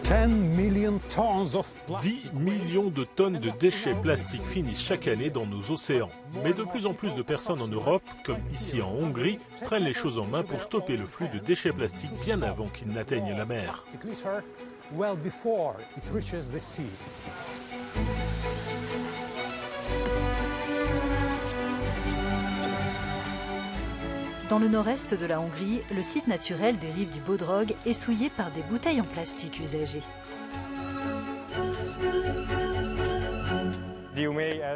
10 millions de tonnes de déchets plastiques finissent chaque année dans nos océans. Mais de plus en plus de personnes en Europe, comme ici en Hongrie, prennent les choses en main pour stopper le flux de déchets plastiques bien avant qu'ils n'atteignent la mer. Dans le nord-est de la Hongrie, le site naturel des rives du Bodrog est souillé par des bouteilles en plastique usagées.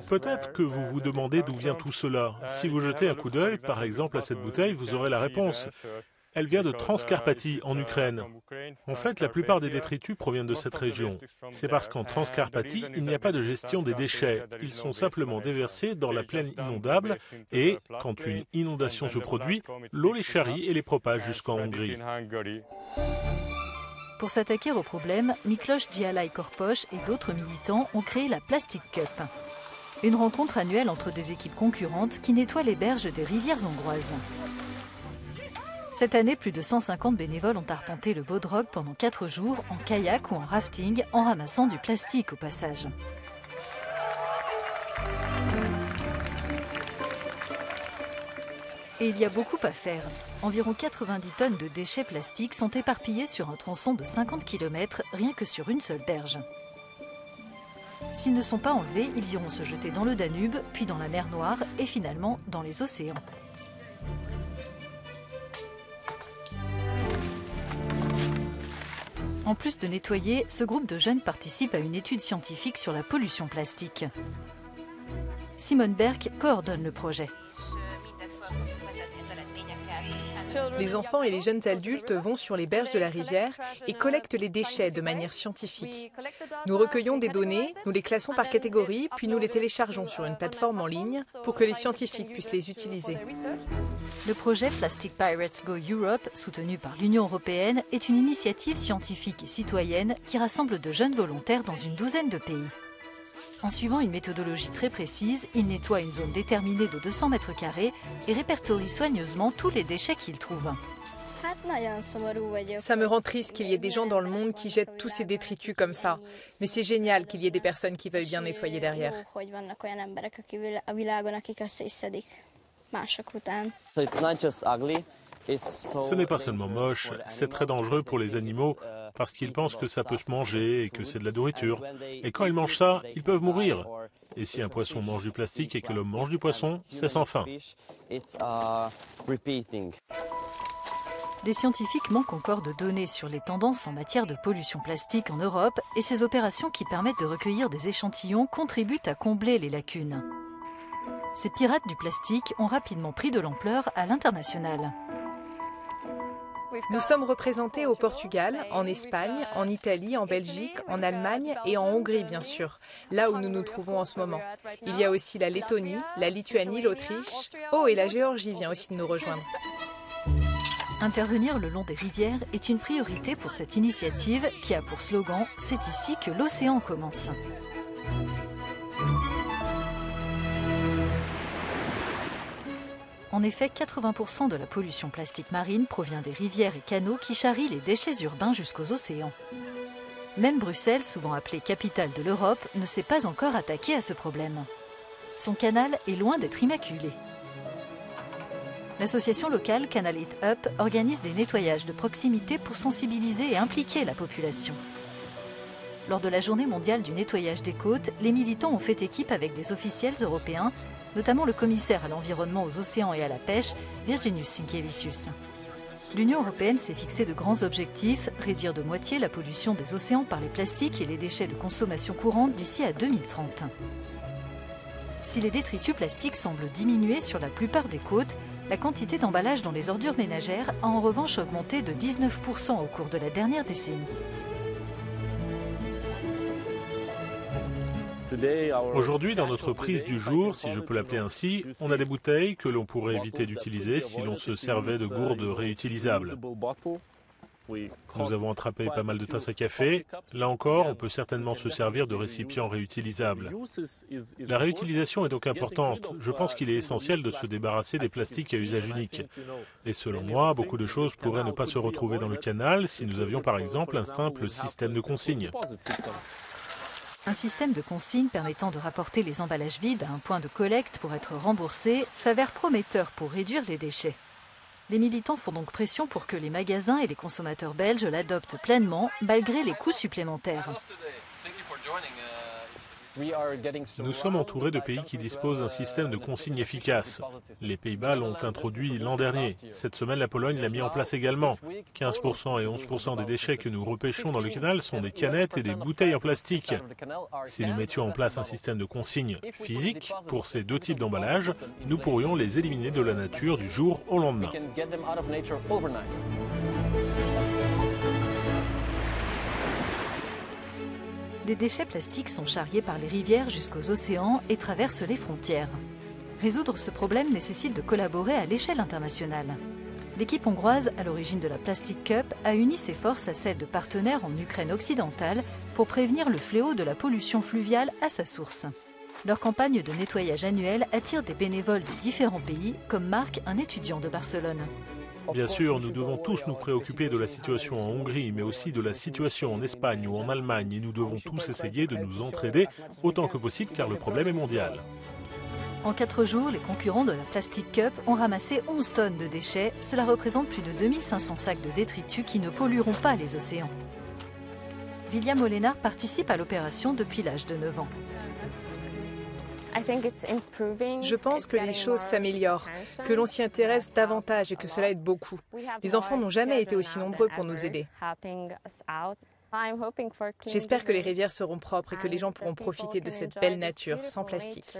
Peut-être que vous vous demandez d'où vient tout cela. Si vous jetez un coup d'œil, par exemple, à cette bouteille, vous aurez la réponse. Elle vient de Transcarpathie, en Ukraine. En fait, la plupart des détritus proviennent de cette région. C'est parce qu'en Transcarpathie, il n'y a pas de gestion des déchets. Ils sont simplement déversés dans la plaine inondable et, quand une inondation se produit, l'eau les charrie et les propage jusqu'en Hongrie. Pour s'attaquer au problème, Miklos Gyalai-Korpos et d'autres militants ont créé la Plastic Cup, une rencontre annuelle entre des équipes concurrentes qui nettoient les berges des rivières hongroises. Cette année, plus de 150 bénévoles ont arpenté le Bodrog pendant 4 jours en kayak ou en rafting, en ramassant du plastique au passage. Et il y a beaucoup à faire. Environ 90 tonnes de déchets plastiques sont éparpillés sur un tronçon de 50 km, rien que sur une seule berge. S'ils ne sont pas enlevés, ils iront se jeter dans le Danube, puis dans la mer Noire et finalement dans les océans. En plus de nettoyer, ce groupe de jeunes participe à une étude scientifique sur la pollution plastique. Simone Berk coordonne le projet. Les enfants et les jeunes adultes vont sur les berges de la rivière et collectent les déchets de manière scientifique. Nous recueillons des données, nous les classons par catégorie, puis nous les téléchargeons sur une plateforme en ligne pour que les scientifiques puissent les utiliser. Le projet Plastic Pirates Go Europe, soutenu par l'Union européenne, est une initiative scientifique et citoyenne qui rassemble de jeunes volontaires dans une douzaine de pays. En suivant une méthodologie très précise, ils nettoient une zone déterminée de 200 mètres carrés et répertorient soigneusement tous les déchets qu'ils trouvent. Ça me rend triste qu'il y ait des gens dans le monde qui jettent tous ces détritus comme ça. Mais c'est génial qu'il y ait des personnes qui veuillent bien nettoyer derrière. Ce n'est pas seulement moche, c'est très dangereux pour les animaux parce qu'ils pensent que ça peut se manger et que c'est de la nourriture. Et quand ils mangent ça, ils peuvent mourir. Et si un poisson mange du plastique et que l'homme mange du poisson, c'est sans fin. Les scientifiques manquent encore de données sur les tendances en matière de pollution plastique en Europe et ces opérations qui permettent de recueillir des échantillons contribuent à combler les lacunes. Ces pirates du plastique ont rapidement pris de l'ampleur à l'international. Nous sommes représentés au Portugal, en Espagne, en Italie, en Belgique, en Allemagne et en Hongrie, bien sûr, là où nous nous trouvons en ce moment. Il y a aussi la Lettonie, la Lituanie, l'Autriche. Oh, et la Géorgie vient aussi de nous rejoindre. Intervenir le long des rivières est une priorité pour cette initiative qui a pour slogan « C'est ici que l'océan commence ». En effet, 80% de la pollution plastique marine provient des rivières et canaux qui charrient les déchets urbains jusqu'aux océans. Même Bruxelles, souvent appelée capitale de l'Europe, ne s'est pas encore attaquée à ce problème. Son canal est loin d'être immaculé. L'association locale Canal It Up organise des nettoyages de proximité pour sensibiliser et impliquer la population. Lors de la Journée mondiale du nettoyage des côtes, les militants ont fait équipe avec des officiels européens, notamment le commissaire à l'environnement, aux océans et à la pêche, Virginijus Sinkevicius. L'Union européenne s'est fixé de grands objectifs, réduire de moitié la pollution des océans par les plastiques et les déchets de consommation courante d'ici à 2030. Si les détritus plastiques semblent diminuer sur la plupart des côtes, la quantité d'emballage dans les ordures ménagères a en revanche augmenté de 19% au cours de la dernière décennie. Aujourd'hui, dans notre prise du jour, si je peux l'appeler ainsi, on a des bouteilles que l'on pourrait éviter d'utiliser si l'on se servait de gourdes réutilisables. Nous avons attrapé pas mal de tasses à café. Là encore, on peut certainement se servir de récipients réutilisables. La réutilisation est donc importante. Je pense qu'il est essentiel de se débarrasser des plastiques à usage unique. Et selon moi, beaucoup de choses pourraient ne pas se retrouver dans le canal si nous avions par exemple un simple système de consigne. Un système de consigne permettant de rapporter les emballages vides à un point de collecte pour être remboursés s'avère prometteur pour réduire les déchets. Les militants font donc pression pour que les magasins et les consommateurs belges l'adoptent pleinement, malgré les coûts supplémentaires. Nous sommes entourés de pays qui disposent d'un système de consigne efficace. Les Pays-Bas l'ont introduit l'an dernier. Cette semaine, la Pologne l'a mis en place également. 15% et 11% des déchets que nous repêchons dans le canal sont des canettes et des bouteilles en plastique. Si nous mettions en place un système de consigne physique pour ces deux types d'emballages, nous pourrions les éliminer de la nature du jour au lendemain. Les déchets plastiques sont charriés par les rivières jusqu'aux océans et traversent les frontières. Résoudre ce problème nécessite de collaborer à l'échelle internationale. L'équipe hongroise, à l'origine de la Plastic Cup, a uni ses forces à celles de partenaires en Ukraine occidentale pour prévenir le fléau de la pollution fluviale à sa source. Leur campagne de nettoyage annuel attire des bénévoles de différents pays, comme Marc, un étudiant de Barcelone. Bien sûr, nous devons tous nous préoccuper de la situation en Hongrie, mais aussi de la situation en Espagne ou en Allemagne, et nous devons tous essayer de nous entraider autant que possible car le problème est mondial. En 4 jours, les concurrents de la Plastic Cup ont ramassé 11 tonnes de déchets. Cela représente plus de 2500 sacs de détritus qui ne pollueront pas les océans. William Molénard participe à l'opération depuis l'âge de 9 ans. Je pense que les choses s'améliorent, que l'on s'y intéresse davantage et que cela aide beaucoup. Les enfants n'ont jamais été aussi nombreux pour nous aider. J'espère que les rivières seront propres et que les gens pourront profiter de cette belle nature sans plastique.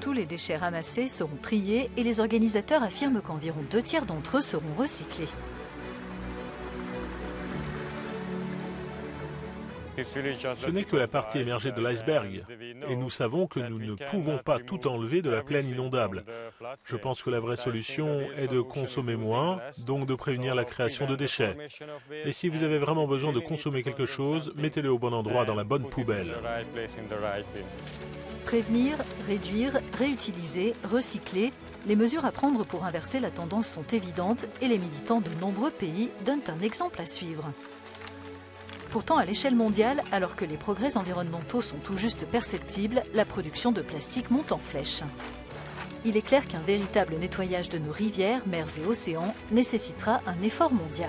Tous les déchets ramassés seront triés et les organisateurs affirment qu'environ 2 tiers d'entre eux seront recyclés. Ce n'est que la partie émergée de l'iceberg, et nous savons que nous ne pouvons pas tout enlever de la plaine inondable. Je pense que la vraie solution est de consommer moins, donc de prévenir la création de déchets. Et si vous avez vraiment besoin de consommer quelque chose, mettez-le au bon endroit, dans la bonne poubelle. Prévenir, réduire, réutiliser, recycler, les mesures à prendre pour inverser la tendance sont évidentes et les militants de nombreux pays donnent un exemple à suivre. Pourtant, à l'échelle mondiale, alors que les progrès environnementaux sont tout juste perceptibles, la production de plastique monte en flèche. Il est clair qu'un véritable nettoyage de nos rivières, mers et océans nécessitera un effort mondial.